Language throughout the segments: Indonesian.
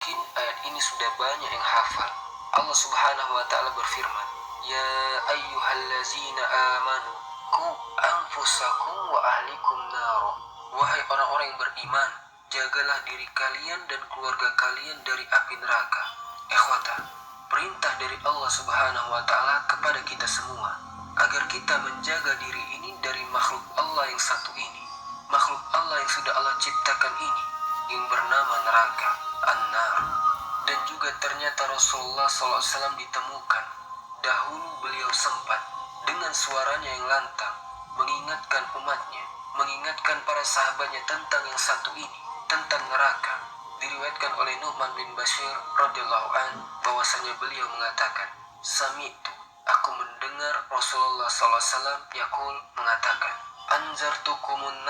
Mungkin ayat ini sudah banyak yang hafal. Allah Subhanahu wa Ta'ala berfirman, "Ya ayyuhallazina amanu qu anfusakum wa ahlikum naro." Wahai orang-orang yang beriman, jagalah diri kalian dan keluarga kalian dari api neraka. Ikhwata, perintah dari Allah Subhanahu wa Ta'ala kepada kita semua agar kita menjaga diri ini dari makhluk Allah yang satu ini, makhluk Allah yang sudah Allah ciptakan ini, yang bernama neraka, an-nar. Dan juga ternyata Rasulullah SAW ditemukan. Dahulu beliau sempat dengan suaranya yang lantang mengingatkan umatnya, mengingatkan para sahabatnya tentang yang satu ini, tentang neraka. Diriwayatkan oleh Nu'man bin Bashir radhiyallahu an bahwasanya beliau mengatakan, "Sami'tu, aku mendengar Rasulullah SAW yaqul mengatakan, Anzartukumun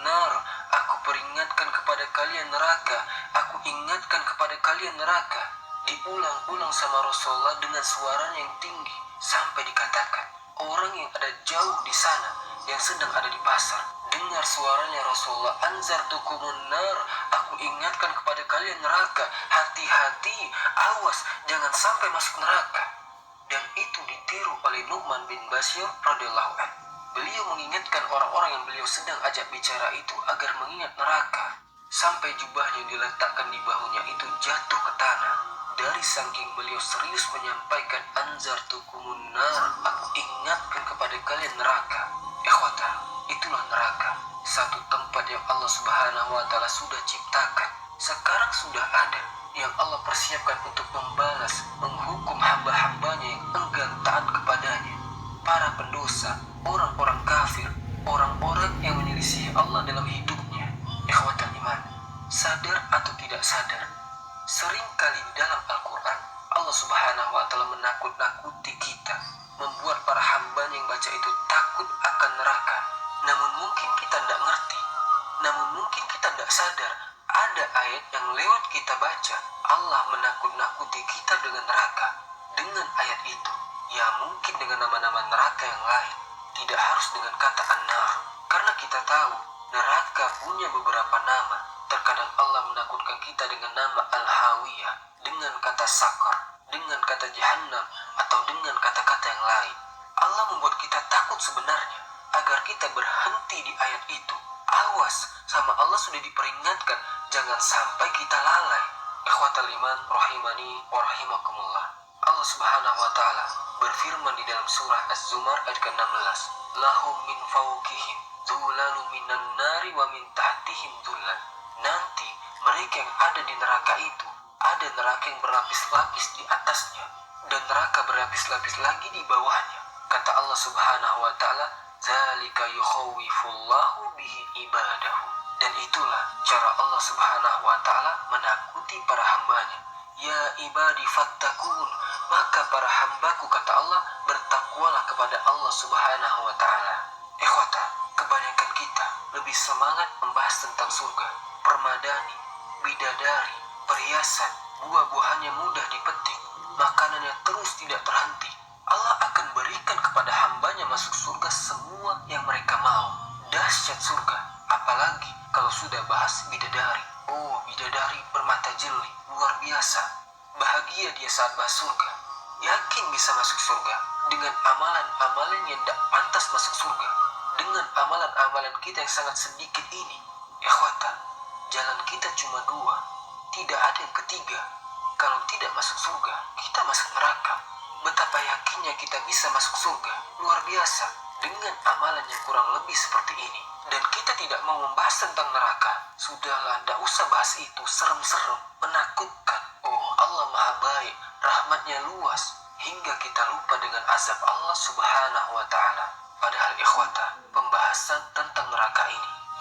nar, aku peringatkan kepada kalian neraka, aku ingatkan kepada kalian neraka." Diulang-ulang sama Rasulullah dengan suaranya yang tinggi sampai dikatakan orang yang ada jauh di sana, yang sedang ada di pasar, dengar suaranya Rasulullah, "Anzartukumun nar, aku ingatkan kepada kalian neraka, hati-hati, awas jangan sampai masuk neraka." Dan itu ditiru oleh Nu'man bin Bashir radhiyallahu anhu. Beliau mengingatkan orang-orang yang beliau sedang ajak bicara itu agar mengingat neraka, sampai jubahnya yang diletakkan di bahunya itu jatuh ke tanah. Dari saking beliau serius menyampaikan, "Anzartukumun nar, aku ingatkan kepada kalian neraka." Ikhwata, itulah neraka, satu tempat yang Allah Subhanahu wa Ta'ala sudah ciptakan. Sekarang sudah ada yang Allah persiapkan untuk membalas, menghukum hamba-hambanya yang enggan taat kepadanya, para pendosa, orang-orang kafir, orang-orang yang menyelisih Allah dalam hidupnya. Ikhwatal iman, sadar atau tidak sadar, seringkali di dalam Al-Quran Allah Subhanahu wa Ta'ala menakut-nakuti kita, membuat para hambanya yang baca itu takut akan neraka. Namun mungkin kita tidak ngerti, namun mungkin kita tidak sadar, ada ayat yang lewat kita baca, Allah menakut-nakuti kita dengan neraka. Dengan ayat itu, ya mungkin dengan nama-nama neraka yang lain, tidak harus dengan kata an-nar. Karena kita tahu neraka punya beberapa nama. Terkadang Allah menakutkan kita dengan nama al-hawiyah, dengan kata sakar, dengan kata jahannam, atau dengan kata-kata yang lain. Allah membuat kita takut sebenarnya agar kita berhenti di ayat itu. Awas, sama Allah sudah diperingatkan, jangan sampai kita lalai. Ikhwatal iman rahimani wa rahimakumullah. Allah Subhanahu wa Ta'ala berfirman di dalam surah Az-Zumar ayat ke-16, "Lahum min fawqihim dzulalu minan nari wa min tahtihim dzulal." Nanti mereka yang ada di neraka itu, ada neraka yang berlapis-lapis di atasnya dan neraka berlapis-lapis lagi di bawahnya. Kata Allah Subhanahu wa Ta'ala, "Dzalika yukhawwifullahu bihi ibadahu." Dan itulah cara Allah Subhanahu wa Ta'ala menakuti para hambanya. "Ya ibadi fattakun," maka para hambaku, kata Allah, bertakwalah kepada Allah Subhanahu wa Ta'ala. Ikhwata, kebanyakan kita lebih semangat membahas tentang surga, permadani, bidadari, perhiasan, buah-buahannya mudah dipetik, makanannya terus tidak terhenti. Allah akan berikan kepada hambanya masuk surga semua yang mereka mau. Dahsyat surga, apalagi kalau sudah bahas bidadari. Oh, bidadari bermata jeli, luar biasa. Bahagia dia saat bahas surga. Yakin bisa masuk surga dengan amalan-amalan yang tidak pantas masuk surga, dengan amalan-amalan kita yang sangat sedikit ini. Ikhwata, jalan kita cuma dua, tidak ada yang ketiga. Kalau tidak masuk surga, kita masuk neraka. Betapa yakinnya kita bisa masuk surga, luar biasa, dengan amalan yang kurang lebih seperti ini. Dan kita tidak mau membahas tentang neraka. Sudahlah, tidak usah bahas itu, serem-serem, menakutkan. Oh, Allah maha baik, rahmatnya luas, hingga kita lupa dengan azab Allah Subhanahu wa Ta'ala. Padahal ikhwata, pembahasan tentang neraka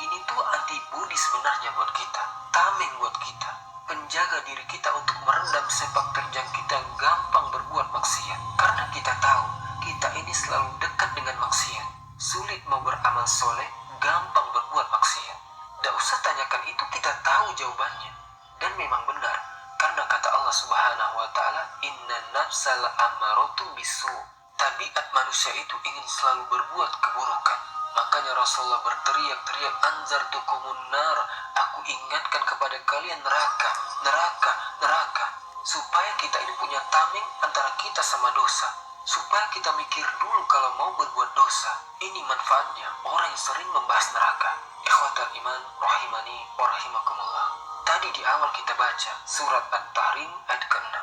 ini tuh antibodi sebenarnya buat kita, tameng buat kita, penjaga diri kita untuk meredam sepak terjang kita yang gampang berbuat maksiat. Karena kita tahu, kita ini selalu dekat dengan maksiat. Sulit mau beramal soleh, gampang berbuat maksiat. Tidak usah tanyakan itu, kita tahu jawabannya. Dan memang benar, karena kata Allah Subhanahu wa Ta'ala, "Inna nafsa la'ammaratun bisu." Tabiat manusia itu ingin selalu berbuat keburukan. Makanya Rasulullah berteriak-teriak, "Anzartukumun nar, aku ingatkan kepada kalian neraka." neraka, neraka. Supaya kita ini punya tameng antara kita sama dosa. Supaya kita mikir dulu kalau mau berbuat dosa. Ini manfaatnya orang yang sering membahas neraka. Ikhwatal iman, rahimani wa rahimakumullah. Tadi di awal kita baca surat At-Tahrim ayat ke-6.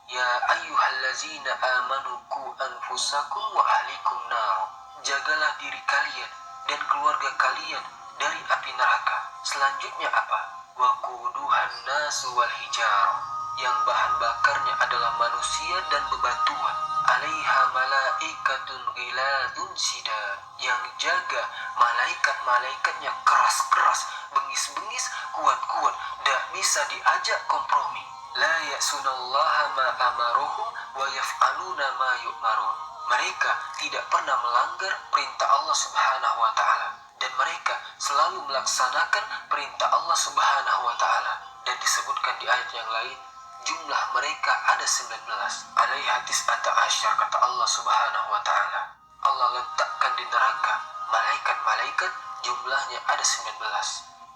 Ya ayyuhallazina amanu qu anfusakum wa ahlikum nar. Jagalah diri kalian dan keluarga kalian dari api neraka. Selanjutnya apa? Wa quduhan nasu wal hijarah. Yang bahan bakarnya adalah manusia dan bebatuan. Alaiha malaikatun ghiladun sidad. Yang jaga malaikat-malaikatnya keras-keras, bengis-bengis, kuat-kuat, tak bisa diajak kompromi. La ya'sunallaha ma amaruhum wa yaf'aluna ma yu'marun. Mereka tidak pernah melanggar perintah Allah Subhanahu wa taala dan mereka selalu melaksanakan perintah Allah Subhanahu wa taala. Dan disebutkan di ayat yang lain, jumlah mereka ada 19. Alaiha tis'ata asyar, kata Allah Subhanahu wa taala. Allah letakkan di neraka malaikat-malaikat, jumlahnya ada 19.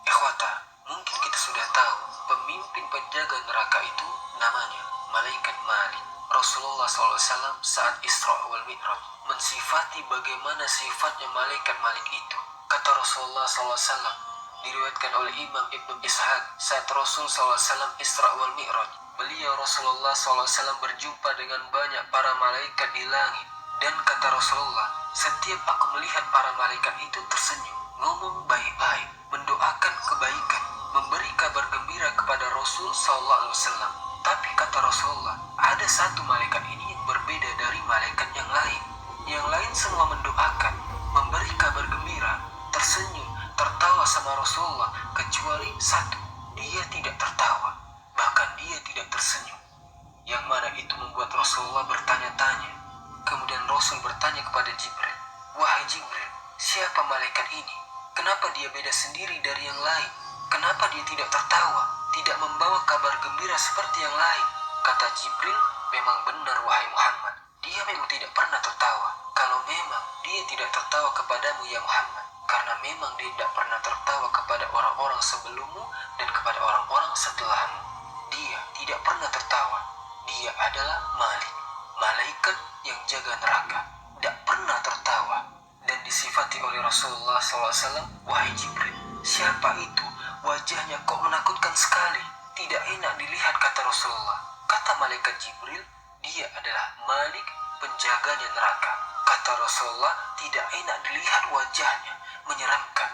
Ikhwata, mungkin kita sudah tahu pemimpin penjaga neraka itu namanya malaikat Malik. Rasulullah SAW saat Isra wal Mi'raj mensifati bagaimana sifatnya malaikat Malik itu. Kata Rasulullah SAW, diriwayatkan oleh Imam Ibnu Ishaq, saat Rasul SAW Isra wal Mi'raj, beliau Rasulullah SAW berjumpa dengan banyak para malaikat di langit. Dan kata Rasulullah, setiap aku melihat para malaikat itu tersenyum, ngomong baik-baik, mendoakan kebaikan, memberi kabar gembira kepada Rasul SAW. Tapi kata Rasulullah, ada satu malaikat ini yang berbeda dari malaikat yang lain. Yang lain semua mendoakan, memberi kabar gembira, tersenyum, tertawa sama Rasulullah, kecuali satu. Dia tidak tertawa, bahkan dia tidak tersenyum. Yang mana itu membuat Rasulullah bertanya-tanya. Kemudian Rasul bertanya kepada Jibril, wahai Jibril, siapa malaikat ini? Kenapa dia beda sendiri dari yang lain? Kenapa dia tidak tertawa, tidak membawa kabar gembira seperti yang lain? Kata Jibril, memang benar wahai Muhammad, dia memang tidak pernah tertawa. Kalau memang dia tidak tertawa kepadamu ya Muhammad, karena memang dia tidak pernah tertawa kepada orang-orang sebelummu dan kepada orang-orang setelahmu. Dia tidak pernah tertawa. Dia adalah Malik, malaikat yang jaga neraka, tidak pernah tertawa. Dan disifati oleh Rasulullah SAW, wahai Jibril, siapa itu? Wajahnya kok menakutkan sekali, tidak enak dilihat, kata Rasulullah. Kata malaikat Jibril, dia adalah Malik, penjaganya neraka. Kata Rasulullah, tidak enak dilihat wajahnya, menyeramkan.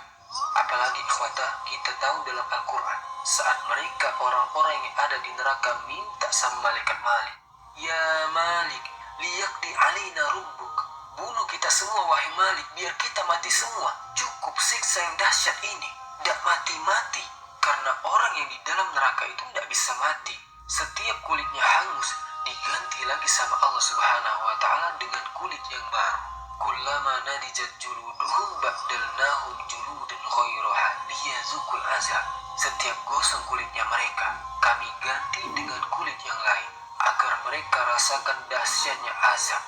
Apalagi ikhwata, kita tahu dalam Al-Quran, saat mereka orang-orang yang ada di neraka minta sama malaikat Malik, ya Malik, liyaqdi alina rubbuk. Bunuh kita semua wahai Malik, biar kita mati semua. Cukup siksa yang dahsyat ini. Tidak mati-mati, karena orang yang di dalam neraka itu tidak bisa mati. Setiap kulitnya hangus, diganti lagi sama Allah Subhanahu wa ta'ala dengan kulit yang baru. Kullama nadijat juluduhum ba'dalnahum juludan ghairaha liyazuqul azab. Setiap gosong kulitnya mereka, kami ganti dengan kulit yang lain, agar mereka rasakan dahsyatnya azab,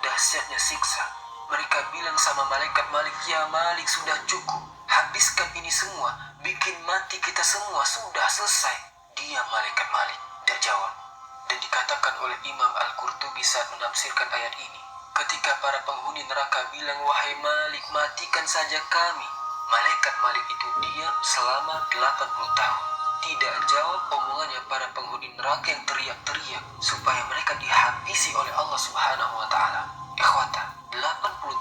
dahsyatnya siksa. Mereka bilang sama malaikat Malik, ya Malik, sudah cukup, habiskan ini semua, bikin mati kita semua, sudah selesai. Dia malaikat Malik tidak jawab. Dan dikatakan oleh Imam Al-Qurtubi saat menafsirkan ayat ini, ketika para penghuni neraka bilang, wahai Malik, matikan saja kami, malaikat Malik itu diam selama 80 tahun. Tidak jawab omongannya para penghuni neraka yang teriak-teriak supaya mereka dihabisi oleh Allah Subhanahu wa ta'ala. Ikhwata, 80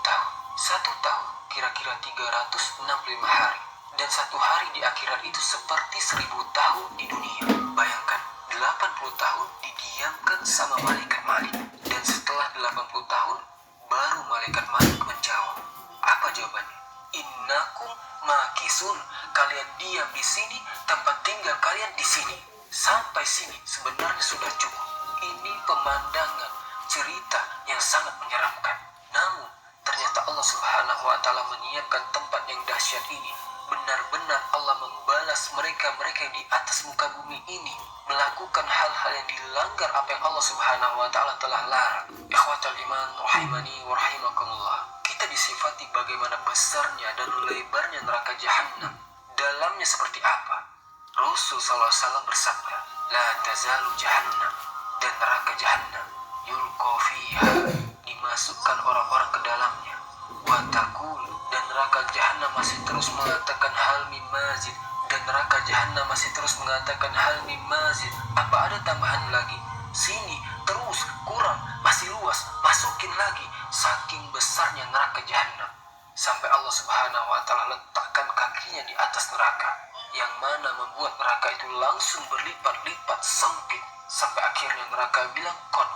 tahun, 1 tahun kira-kira 365 hari, dan 1 hari di akhirat itu seperti 1000 tahun di dunia. Bayangkan, 80 tahun didiamkan sama malaikat Malik, dan setelah 80 tahun baru malaikat Malik menjawab. Apa jawabannya? Innakum makisun, kalian diam di sini, tempat tinggal kalian di sini. Sampai sini sebenarnya sudah cukup. Ini pemandangan, cerita yang sangat menyeramkan. Namun ternyata Allah Subhanahu wa ta'ala menyiapkan tempat yang dahsyat ini. Benar-benar Allah membalas mereka-mereka yang di atas muka bumi ini melakukan hal-hal yang dilanggar apa yang Allah Subhanahu wa ta'ala telah larang. Ikhwatal iman, rahimani wa rahimakumullah. Kita disifati bagaimana besarnya dan lebarnya neraka Jahannam. Dalamnya seperti apa? Rasul SAW bersabda, la tazalu jahannam, dan neraka jahannam, yulqa fiha, dimasukkan orang-orang ke dalamnya, wa taqul, dan neraka jahannam masih terus mengatakan hal min mazid, dan neraka jahannam masih terus mengatakan hal min mazid, apa ada tambahan lagi? Sini, terus, kurang, masih luas, masukin lagi. Saking besarnya neraka jahannam, sampai Allah Subhanahu wa Ta'ala letakkan kakinya di atas neraka, yang mana membuat neraka itu langsung berlipat-lipat sempit, sampai akhirnya neraka bilang, Kon,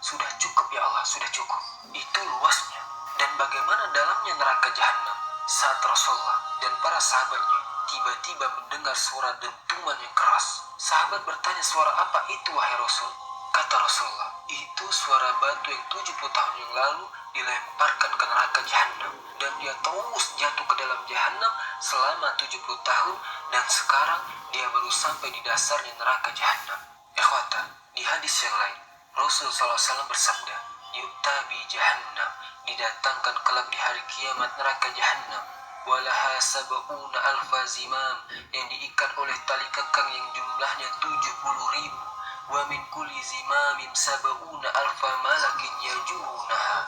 sudah cukup ya Allah, sudah cukup. Itu luasnya. Dan bagaimana dalamnya neraka jahannam? Saat Rasulullah dan para sahabatnya tiba-tiba mendengar suara dentuman yang keras. Sahabat bertanya, suara apa itu wahai Rasul? Kata Rasulullah, itu suara batu yang 70 tahun yang lalu dilemparkan ke neraka jahannam, dan dia terus jatuh ke dalam jahannam selama 70 tahun, dan sekarang dia baru sampai di dasarnya neraka jahannam. Ikhwata, di hadis yang lain, Rasul SAW bersabda, Yuktabi jahannam, didatangkan kelak di hari kiamat neraka jahannam, walaha sab'una alfa zimam, yang diikat oleh tali kekang yang jumlahnya 70.000, wa min kulli zimamin sab'una alfa malakin yajurunaha,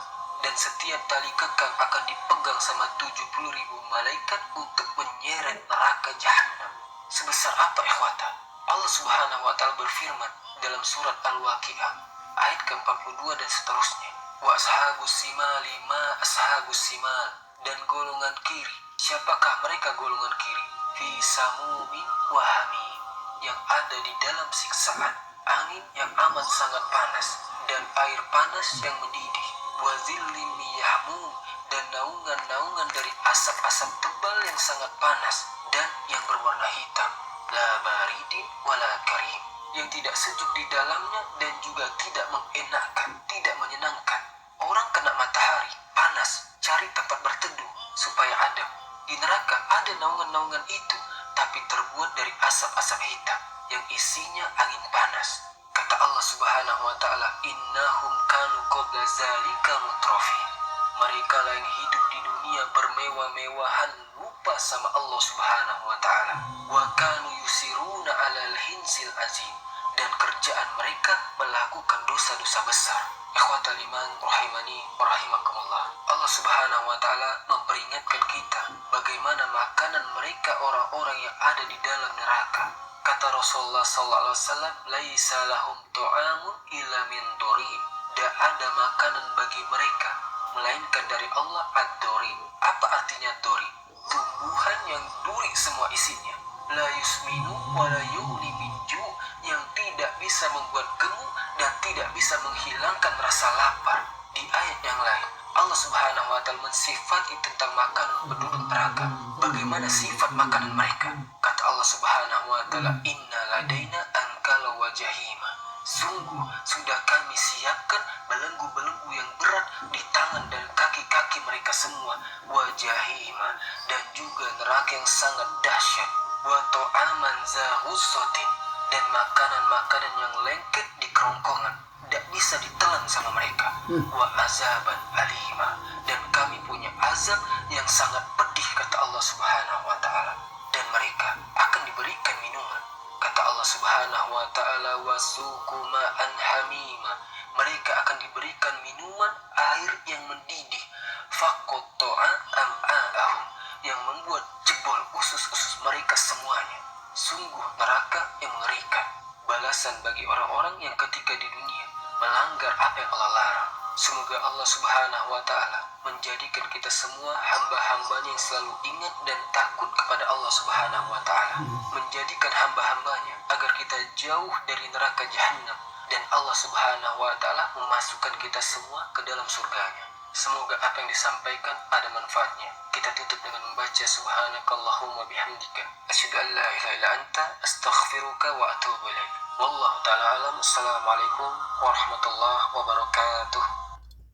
dan setiap tali kekang akan dipegang sama 70.000 malaikat untuk menyeret neraka jahannam. Sebesar apa ikhwata? Allah Subhanahu wa Ta'ala berfirman dalam surat Al-Waqi'ah ayat ke-42 dan seterusnya, wa ashabus simali ma ashabus simal, dan golongan kiri, siapakah mereka golongan kiri? Fi samumin wa hamim, yang ada di dalam siksaan, angin yang amat sangat panas, dan air panas yang mendidih, wa zillim yahmum, dan naungan-naungan dari asap-asap tebal yang sangat panas dan yang berwarna hitam, la baridin wala karim, yang tidak sejuk di dalamnya dan juga tidak mengenakkan, tidak menyenangkan. Orang kena matahari panas, cari tempat berteduh supaya adem. Di neraka ada naungan-naungan itu, tapi terbuat dari asap-asap hitam yang isinya angin panas. Kata Allah Subhanahu wa Ta'ala, innahum kanu qabla zalika mutrafin, mereka lah yang hidup di dunia bermewah-mewahan, lupa sama Allah Subhanahu wa Ta'ala. Wa kanu yusiruna alal hinsil azim, dan kerjaan mereka melakukan dosa-dosa besar. Ikhwatal iman rahimani wa rahimakumullah. Allah Subhanahu wa Ta'ala memperingatkan kita bagaimana makanan mereka orang-orang yang ada di dalam neraka. Kata Rasulullah sallallahu alaihi wasallam, laisa lahum ta'amun illa min dorib, tidak ada makanan bagi mereka melainkan dari Allah ad-dori. Apa artinya dori? Tumbuhan yang duri semua isinya. La yusminu wa la yughni min ju', yang tidak bisa membuat gemuk dan tidak bisa menghilangkan rasa lapar. Di ayat yang lain, Allah Subhanahu wa Ta'ala mensifati tentang makanan penduduk neraka. Bagaimana sifat makanan mereka? Kata Allah Subhanahu wa Ta'ala, inna ladaina ankala wa jahima, sungguh sudah kami siapkan belenggu-belenggu yang berat di tangan dan kaki-kaki mereka semua, wa jahima, dan juga neraka yang sangat dahsyat, wa ta'aman za ghussatin, dan makanan-makanan yang lengket di kerongkongan, tidak bisa ditelan sama mereka, wa azaban alima, dan kami punya azab yang sangat pedih, kata Allah Subhanahu wa Ta'ala, dan mereka akan diberikan minuman. Kata Allah Subhanahu wa Ta'ala, wasuqu ma'an hamima, mereka akan diberikan minuman air yang mendidih, faqatta'a am'a'ahum, yang membuat jebol usus-usus mereka semuanya. Sungguh neraka yang mengerikan, balasan bagi orang-orang yang ketika di dunia melanggar apa yang Allah larang. Semoga Allah Subhanahu wa Ta'ala menjadikan kita semua hamba-hambanya yang selalu ingat dan takut kepada Allah Subhanahu wa Ta'ala, menjadikan hamba-hambanya agar kita jauh dari neraka jahannam, dan Allah Subhanahu wa Ta'ala memasukkan kita semua ke dalam surganya. Semoga apa yang disampaikan ada manfaatnya. Kita tutup dengan membaca subhanakallahumma bihamdika asyhadu an la ilaha illa anta astaghfiruka wa atubu ilaik. Wallahu ta'ala alam. Assalamualaikum warahmatullahi wabarakatuh.